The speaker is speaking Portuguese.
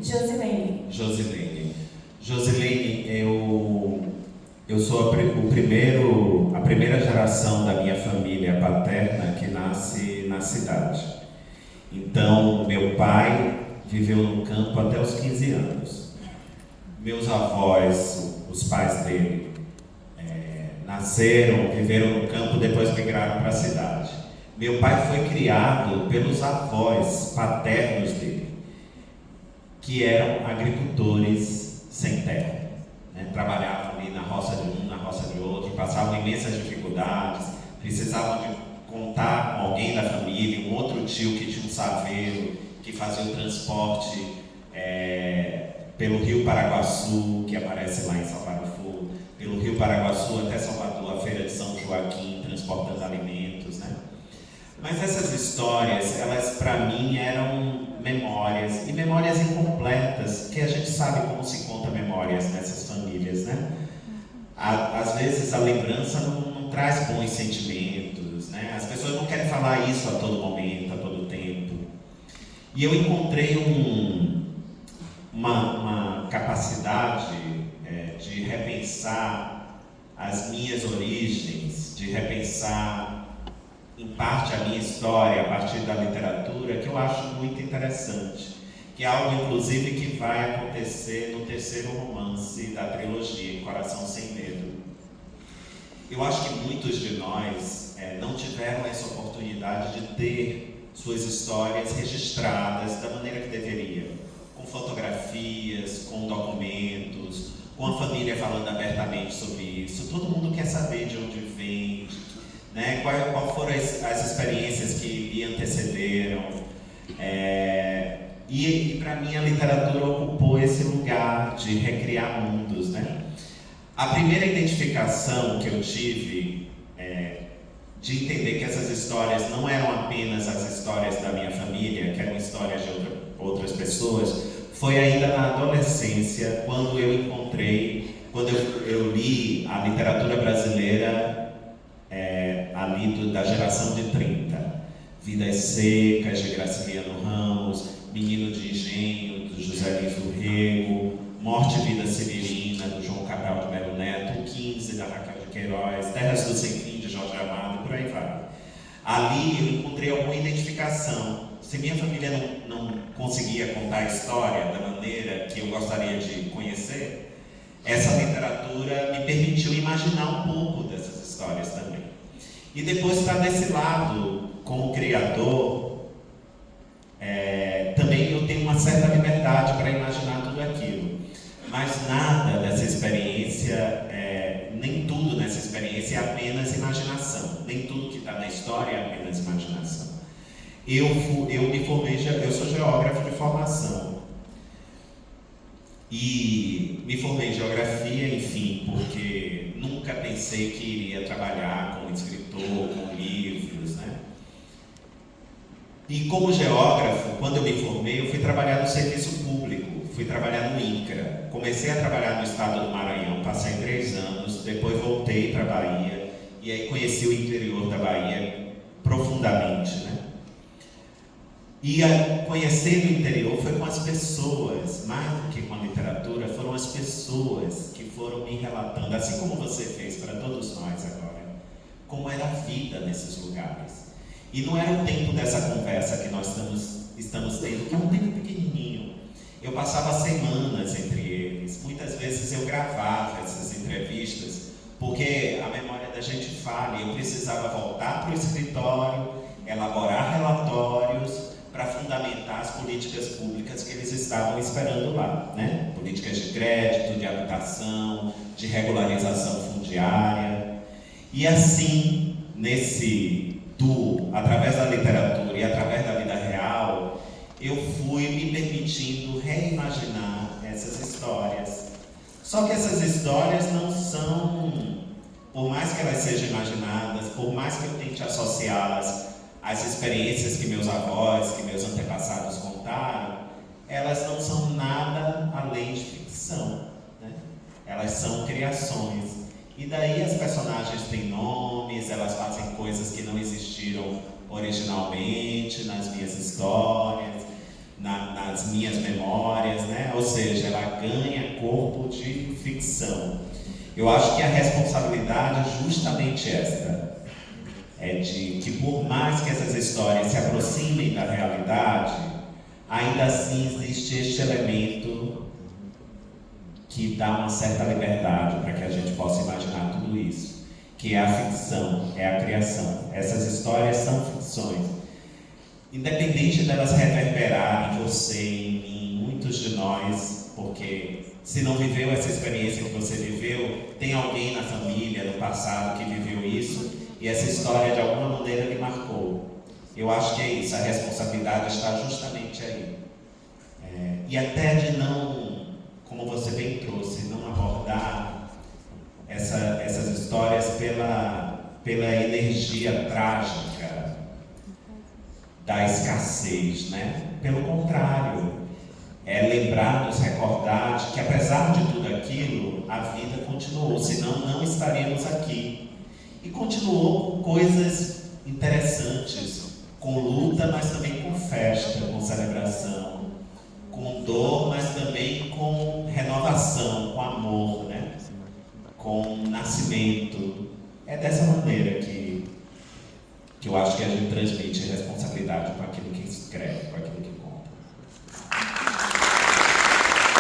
Josilene. Josilene, eu sou a primeira geração da minha família paterna que nasce na cidade. Então, meu pai viveu no campo até os 15 anos. Meus avós, os pais dele, nasceram, viveram no campo, depois migraram para a cidade. Meu pai foi criado pelos avós paternos dele, que eram agricultores sem terra, né? Trabalhavam ali na roça de um, na roça de outro, passavam imensas dificuldades, precisavam de contar com alguém da família, um outro tio que tinha um saveiro, que fazia o transporte pelo Rio Paraguaçu, que aparece lá em Salvador, pelo Rio Paraguaçu até Salvador, a Feira de São Joaquim, transportando alimentos, né? Mas essas histórias, elas para mim eram memórias, e memórias incompletas, que a gente sabe como se conta memórias nessas famílias, né? Às vezes a lembrança não traz bons sentimentos, né? As pessoas não querem falar isso a todo momento, a todo tempo. E eu encontrei uma capacidade de repensar as minhas origens, de repensar em parte a minha história a partir da literatura, que eu acho muito interessante, que é algo inclusive que vai acontecer no terceiro romance da trilogia, Coração Sem Medo. Eu acho que muitos de nós não tiveram essa oportunidade de ter suas histórias registradas da maneira que deveria, com fotografias, com documentos, com a família falando abertamente sobre isso. Todo mundo quer saber de onde vem, né? Qual foram as experiências que lhe antecederam. E para mim a literatura ocupou esse lugar de recriar mundos, né? A primeira identificação que eu tive de entender que essas histórias não eram apenas as histórias da minha família, que eram histórias de outras pessoas, foi ainda na adolescência, quando eu li a literatura brasileira ali da geração de 30. Vidas Secas, de Graciliano Ramos, Menino de Engenho, do José Luiz do Rego, Morte e Vida Severina, do João Cabral de Melo Neto, o 15, da Raquel de Queiroz, Terras do Sem Fim, de Jorge Amado, e por aí vai. Ali eu encontrei alguma identificação. Se minha família não conseguia contar a história da maneira que eu gostaria de conhecer, essa literatura me permitiu imaginar um pouco dessas histórias também. E depois estar desse lado, como criador, também eu tenho uma certa liberdade para imaginar tudo aquilo. Mas nada dessa experiência, nem tudo nessa experiência é apenas imaginação. Nem tudo que está na história é apenas imaginação. Eu me formei, eu sou geógrafo de formação. E me formei em geografia, enfim, porque nunca pensei que iria trabalhar como escritor, com livros, né? E como geógrafo, quando eu me formei, eu fui trabalhar no serviço público, fui trabalhar no INCRA. Comecei a trabalhar no estado do Maranhão, passei 3 anos, depois voltei para a Bahia, e aí conheci o interior da Bahia profundamente, né? E conhecendo o interior foi com as pessoas, mais do que com a literatura, foram as pessoas que foram me relatando, assim como você fez para todos nós agora, como era a vida nesses lugares. E não era o tempo dessa conversa que nós estamos tendo, que é um tempo pequenininho. Eu passava semanas entre eles, muitas vezes eu gravava essas entrevistas, porque a memória da gente falha, eu precisava voltar para o escritório, elaborar relatórios, para fundamentar as políticas públicas que eles estavam esperando lá, né? Políticas de crédito, de habitação, de regularização fundiária. E assim, através da literatura e através da vida real, eu fui me permitindo reimaginar essas histórias. Só que essas histórias não são, por mais que elas sejam imaginadas, por mais que eu tente associá-las as experiências que meus avós, que meus antepassados contaram, elas não são nada além de ficção, né? Elas são criações. E daí as personagens têm nomes, elas fazem coisas que não existiram originalmente nas minhas histórias, nas minhas memórias, né? Ou seja, ela ganha corpo de ficção. Eu acho que a responsabilidade é justamente esta. É de que por mais que essas histórias se aproximem da realidade, ainda assim existe este elemento que dá uma certa liberdade para que a gente possa imaginar tudo isso, que é a ficção, é a criação. Essas histórias são ficções. Independente delas reverberarem em você, em mim, muitos de nós, porque se não viveu essa experiência que você viveu, tem alguém na família, no passado, que viveu isso, e essa história de alguma maneira lhe marcou. Eu acho que é isso, a responsabilidade está justamente aí. E até de não, como você bem trouxe, não abordar essas histórias pela energia trágica da escassez, né? Pelo contrário, é lembrar, nos recordar de que apesar de tudo aquilo, a vida continuou, senão não estaríamos aqui. E continuou com coisas interessantes, com luta, mas também com festa, com celebração, com dor, mas também com renovação, com amor, né? Com nascimento. É dessa maneira que eu acho que a gente transmite responsabilidade com aquilo que escreve, com aquilo que